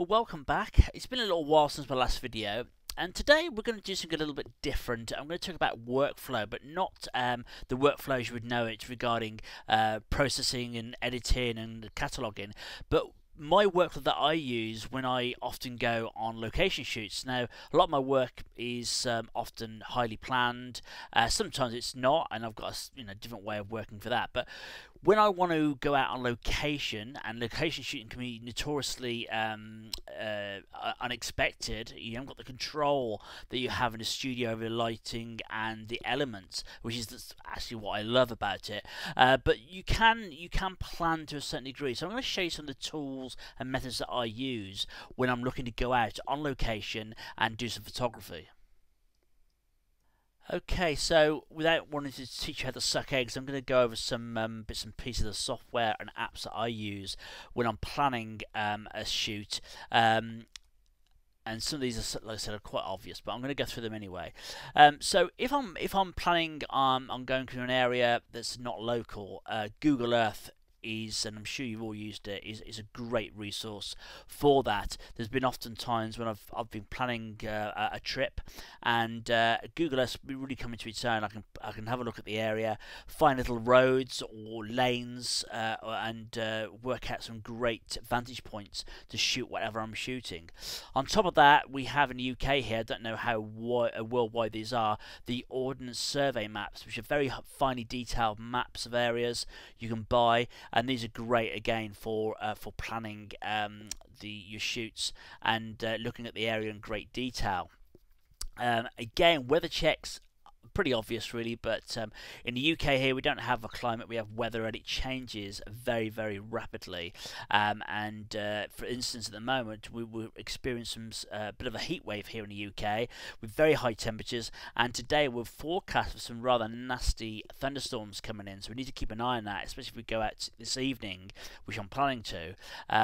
Well, welcome back. It's been a little while since my last video, and today we're going to do something a little bit different. I'm going to talk about workflow, but not the workflows you would know it regarding processing and editing and cataloging, but my workflow that I use when I often go on location shoots. Now, a lot of my work is often highly planned. Sometimes it's not, and I've got a different way of working for that. But when I want to go out on location, and location shooting can be notoriously unexpected, you haven't got the control that you have in a studio over the lighting and the elements, which is actually what I love about it. But you can plan to a certain degree. So I'm going to show you some of the tools and methods that I use when I'm looking to go out on location and do some photography. Okay, so without wanting to teach you how to suck eggs, I'm going to go over some bits and pieces of software and apps that I use when I'm planning a shoot. And some of these are, like I said, are quite obvious, but I'm going to go through them anyway. So if I'm planning on going to an area that's not local, Google Earth is, and I'm sure you've all used it, is a great resource for that. There's been often times when I've been planning a trip, and Google Earth really come into its own. I can have a look at the area, find little roads or lanes, and work out some great vantage points to shoot whatever I'm shooting. On top of that, we have in the UK here, I don't know how worldwide these are, the Ordnance Survey maps, which are very finely detailed maps of areas you can buy. And these are great again for planning your shoots and looking at the area in great detail. Again, weather checks, pretty obvious really, but in the UK here we don't have a climate, we have weather, and it changes very, very rapidly. For instance, at the moment we're experiencing a bit of a heat wave here in the UK with very high temperatures, and today we're forecast for some rather nasty thunderstorms coming in, so we need to keep an eye on that, especially if we go out this evening, which I'm planning to,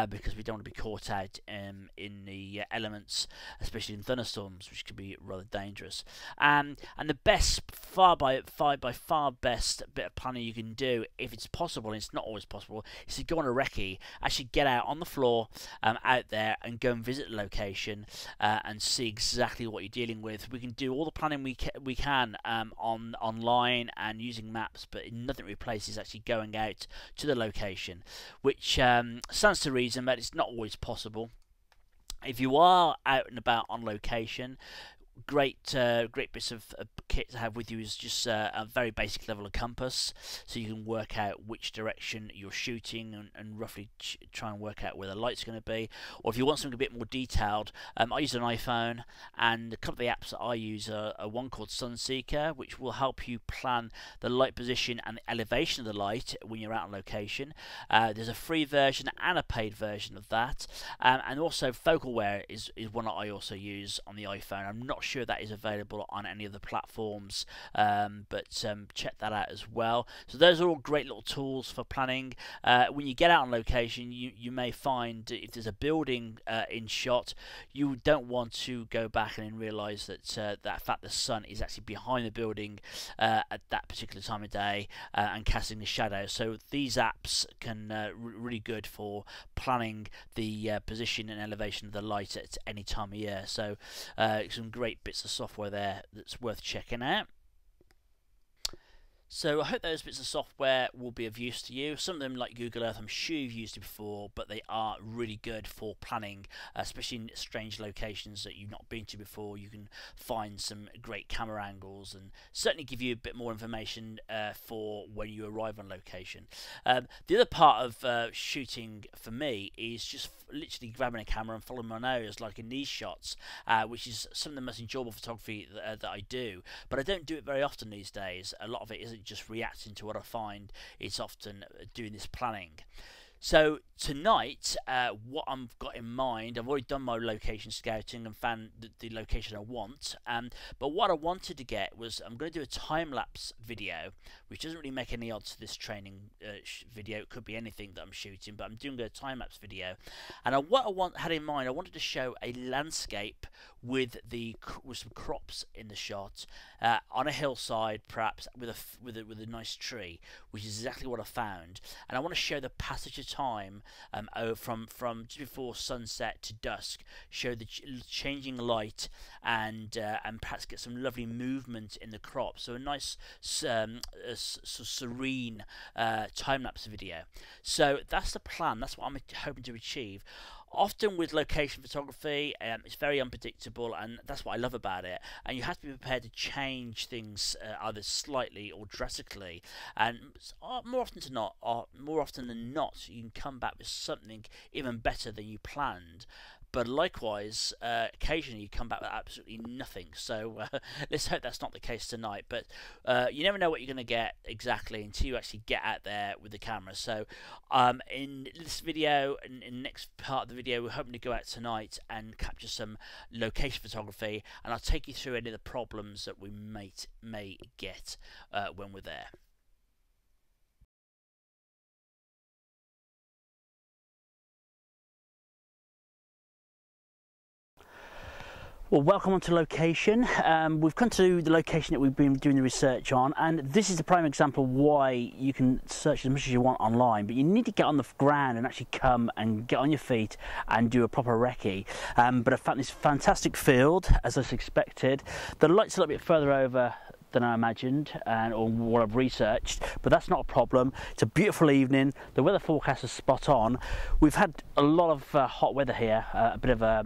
because we don't want to be caught out in the elements, especially in thunderstorms, which could be rather dangerous. And the best, far by far best bit of planning you can do, if it's possible, and it's not always possible, is to go on a recce, actually get out on the floor, out there, and go and visit the location and see exactly what you're dealing with. We can do all the planning we can online and using maps, but nothing replaces actually going out to the location, which stands to reason that it's not always possible. If you are out and about on location, great bits of kit to have with you is just a very basic level of compass, so you can work out which direction you're shooting and roughly try and work out where the light's going to be. Or if you want something a bit more detailed, I use an iPhone, and a couple of the apps that I use are one called Sunseeker, which will help you plan the light position and the elevation of the light when you're out on location. There's a free version and a paid version of that, and also Focalware is one that I also use on the iPhone. I'm not sure that is available on any of the platforms, but check that out as well. So those are all great little tools for planning. When you get out on location, you may find if there's a building in shot, you don't want to go back and realise that the sun is actually behind the building at that particular time of day and casting a shadow. So these apps can really good for planning the position and elevation of the light at any time of year. So some great bits of software there that's worth checking out. So I hope those bits of software will be of use to you. Some of them, like Google Earth, I'm sure you've used it before, but they are really good for planning, especially in strange locations that you've not been to before. You can find some great camera angles and certainly give you a bit more information for when you arrive on location. The other part of shooting for me is just literally grabbing a camera and following my nose, like in these shots, which is some of the most enjoyable photography that I do, but I don't do it very often these days. A lot of it isn't just reacting to what I find, it's often doing this planning. So tonight, what I've got in mind, I've already done my location scouting and found the location I want, but what I wanted to get was, I'm going to do a time-lapse video, which doesn't really make any odds to this training video. It could be anything that I'm shooting, but I'm doing a time-lapse video. And what I had in mind, I wanted to show a landscape with some crops in the shot, on a hillside, perhaps with a nice tree, which is exactly what I found. And I want to show the passage of of time from just before sunset to dusk, show the changing light, and perhaps get some lovely movement in the crop. So a nice serene time-lapse video. So that's the plan. That's what I'm hoping to achieve. Often with location photography, it's very unpredictable, and that's what I love about it. And you have to be prepared to change things either slightly or drastically. And more often than not, you can come back with something even better than you planned. But likewise, occasionally you come back with absolutely nothing. So let's hope that's not the case tonight. But you never know what you're going to get exactly until you actually get out there with the camera. So in this video, in the next part of the video, we're hoping to go out tonight and capture some location photography. And I'll take you through any of the problems that we may get when we're there. Well, welcome onto location. We've come to the location that we've been doing the research on, and this is a prime example of why you can search as much as you want online, but you need to get on the ground and actually come and get on your feet and do a proper recce. But I found this fantastic field, as I expected. The light's a little bit further over than I imagined or what I've researched, but that's not a problem. It's a beautiful evening. The weather forecast is spot on. We've had a lot of hot weather here, a bit of a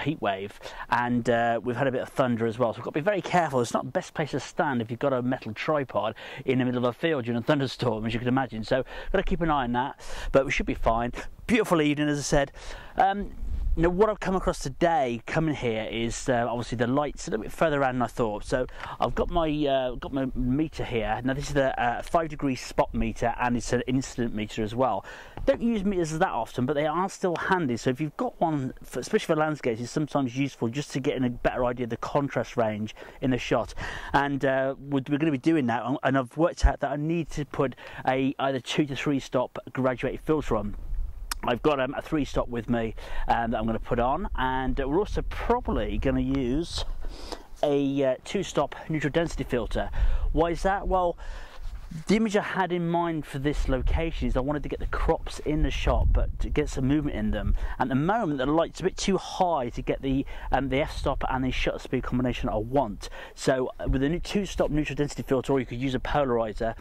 heat wave, and we've had a bit of thunder as well, so we've got to be very careful. It's not the best place to stand if you've got a metal tripod in the middle of a field during a thunderstorm, as you can imagine, so got to keep an eye on that, but we should be fine. Beautiful evening, as I said. Now, what I've come across today coming here is obviously the light's a little bit further around than I thought. So I've got my meter here. Now this is the 5-degree spot meter, and it's an incident meter as well. Don't use meters that often, but they are still handy. So if you've got one, especially for landscapes, it's sometimes useful just to get a better idea of the contrast range in the shot. And we're going to be doing that, and I've worked out that I need to put either 2 to 3 stop graduated filter on. I've got a 3-stop with me that I'm going to put on, and we're also probably going to use a 2-stop neutral density filter. Why is that? Well, the image I had in mind for this location is I wanted to get the crops in the shot, but to get some movement in them. At the moment, the light's a bit too high to get the f-stop and the shutter speed combination I want. So with a 2-stop neutral density filter, or you could use a polarizer,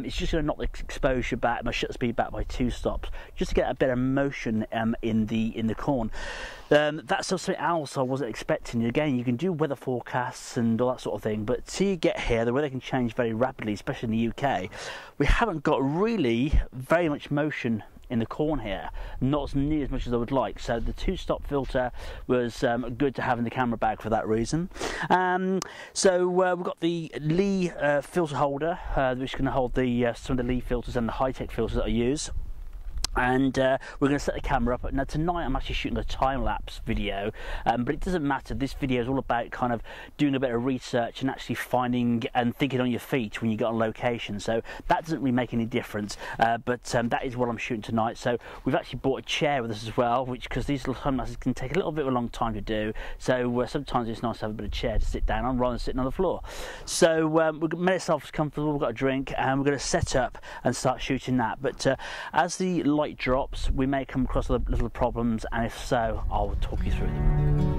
it's just going to knock the exposure back, my shutter speed back by 2 stops, just to get a better motion in the corn. That's something else I wasn't expecting. Again, you can do weather forecasts and all that sort of thing, but till you get here, the weather can change very rapidly, especially in the UK. We haven't got really very much motion in the corn here, not as near as much as I would like, so the 2-stop filter was good to have in the camera bag for that reason. So we've got the Lee filter holder, which can hold some of the Lee filters and the high-tech filters that I use. And we're going to set the camera up. Now tonight I'm actually shooting a time-lapse video, but it doesn't matter. This video is all about kind of doing a bit of research and actually finding and thinking on your feet when you get on location, so that doesn't really make any difference, but that is what I'm shooting tonight. So we've actually bought a chair with us as well, because these little time-lapses can take a little bit of a long time to do, so sometimes it's nice to have a bit of chair to sit down on rather than sitting on the floor. So we've made ourselves comfortable, we've got a drink, and we're going to set up and start shooting that. But as the light drops, we may come across little problems, and if so, I'll talk you through them.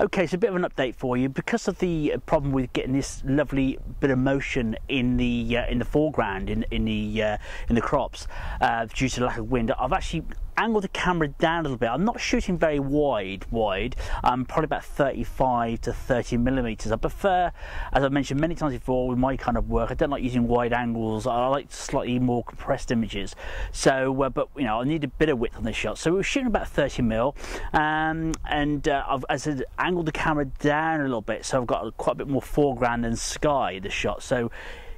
Okay, so a bit of an update for you. Because of the problem with getting this lovely bit of motion in the foreground, in the crops, due to the lack of wind, I've actually angled the camera down a little bit. I'm not shooting very wide, probably about 35 to 30 millimeters. I prefer, as I've mentioned many times before with my kind of work, I don't like using wide angles. I like slightly more compressed images. So, but you know, I need a bit of width on this shot. So we're shooting about 30 mil, and I've, as I said, angled the camera down a little bit, so I've got quite a bit more foreground and sky in the shot. So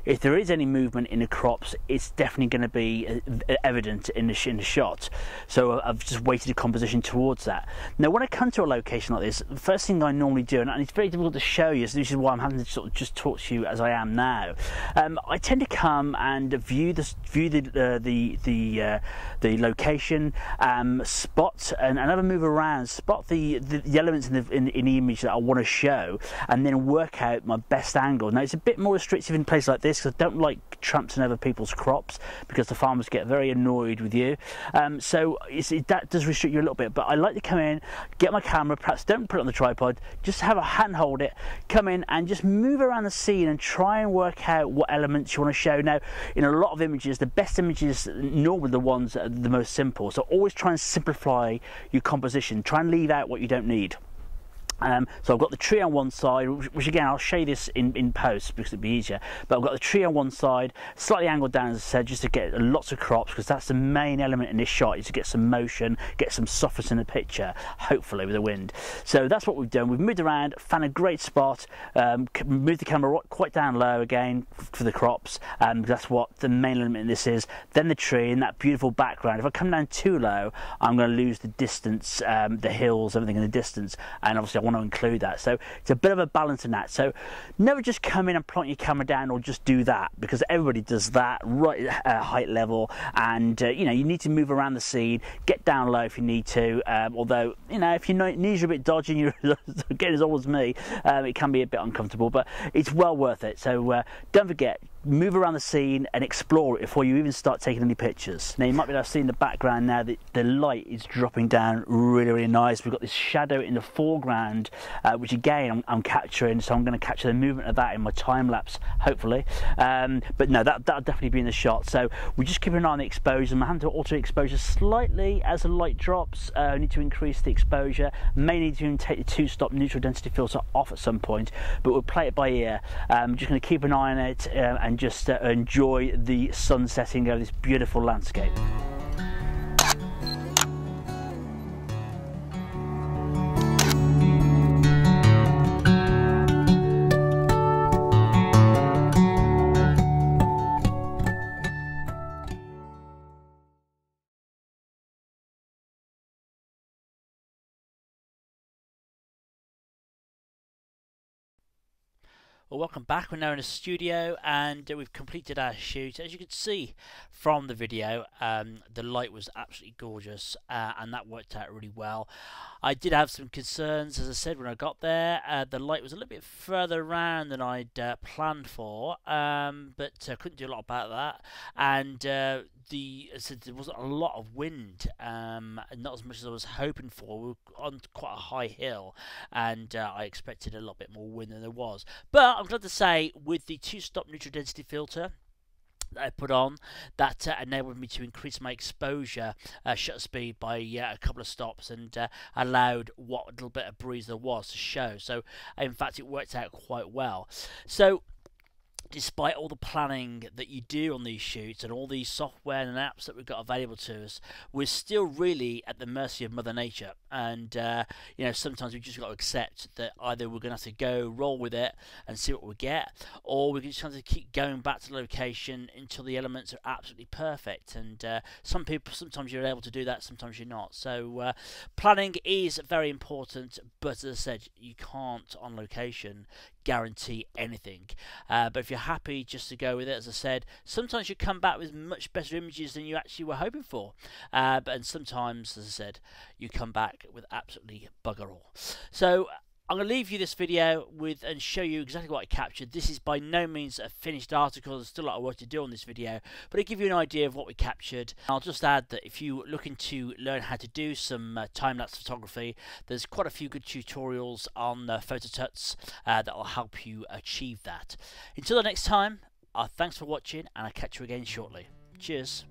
if there is any movement in the crops, it's definitely going to be evident in the shot. So I've just weighted the composition towards that. Now when I come to a location like this, the first thing I normally do, and it's very difficult to show you, so this is why I'm having to sort of just talk to you as I am now, I tend to come and view the location, spot and have a move around, spot the elements in the image that I want to show, and then work out my best angle. Now it's a bit more restrictive in a place like this because I don't like trampling over people's crops because the farmers get very annoyed with you. So that does restrict you a little bit, but I like to come in, get my camera, perhaps don't put it on the tripod, just have a hand hold it, come in and just move around the scene and try and work out what elements you want to show. Now in a lot of images, the best images normally the ones that are the most simple, so always try and simplify your composition, try and leave out what you don't need. So I've got the tree on one side, which again I'll show you this in post because it'd be easier, but I've got the tree on one side, slightly angled down as I said, just to get lots of crops, because that's the main element in this shot, is to get some motion, get some softness in the picture, hopefully with the wind. So that's what we've done. We've moved around, found a great spot, moved the camera quite down low again for the crops, that's what the main element in this is. Then the tree and that beautiful background. If I come down too low, I'm going to lose the distance, the hills, everything in the distance, and obviously I want to include that. So it's a bit of a balance in that. So never just come in and point your camera down or just do that, because everybody does that right at height level, and you know, you need to move around the scene, get down low if you need to, although you know, if your knees are a bit dodgy and you're getting as old as me, it can be a bit uncomfortable, but it's well worth it. So don't forget, move around the scene and explore it before you even start taking any pictures. Now you might be able to see in the background now that the light is dropping down really nice. We've got this shadow in the foreground, which again I'm capturing, so I'm going to capture the movement of that in my time lapse hopefully, but no, that'll definitely be in the shot. So we just keep an eye on the exposure. I'm having to alter exposure slightly as the light drops. I need to increase the exposure, may need to even take the 2-stop neutral density filter off at some point, but we'll play it by ear. I'm just going to keep an eye on it and just enjoy the sun setting over this beautiful landscape. Well, welcome back. We're now in a studio and we've completed our shoot. As you can see from the video, the light was absolutely gorgeous, and that worked out really well. I did have some concerns, as I said, when I got there. The light was a little bit further around than I'd planned for, but I couldn't do a lot about that. And there wasn't a lot of wind, not as much as I was hoping for. We were on quite a high hill, and I expected a lot bit more wind than there was. But I'm glad to say, with the 2-stop neutral density filter that I put on, that enabled me to increase my exposure shutter speed by a couple of stops, and allowed what little bit of breeze there was to show. So in fact it worked out quite well. So despite all the planning that you do on these shoots and all these software and apps that we've got available to us, we're still really at the mercy of Mother Nature. And you know, sometimes we've just got to accept that either we're going to have to go roll with it and see what we get, or we're just going to keep going back to the location until the elements are absolutely perfect. And sometimes you're able to do that, sometimes you're not. So planning is very important, but as I said, you can't on location guarantee anything. But if you're happy just to go with it, as I said, sometimes you come back with much better images than you actually were hoping for, and sometimes, as I said, you come back with absolutely bugger all. So I'm going to leave you this video with and show you exactly what I captured. This is by no means a finished article. There's still a lot of work to do on this video, but it'll give you an idea of what we captured. I'll just add that if you're looking to learn how to do some time-lapse photography, there's quite a few good tutorials on PhotoTuts that will help you achieve that. Until the next time, thanks for watching, and I'll catch you again shortly. Cheers.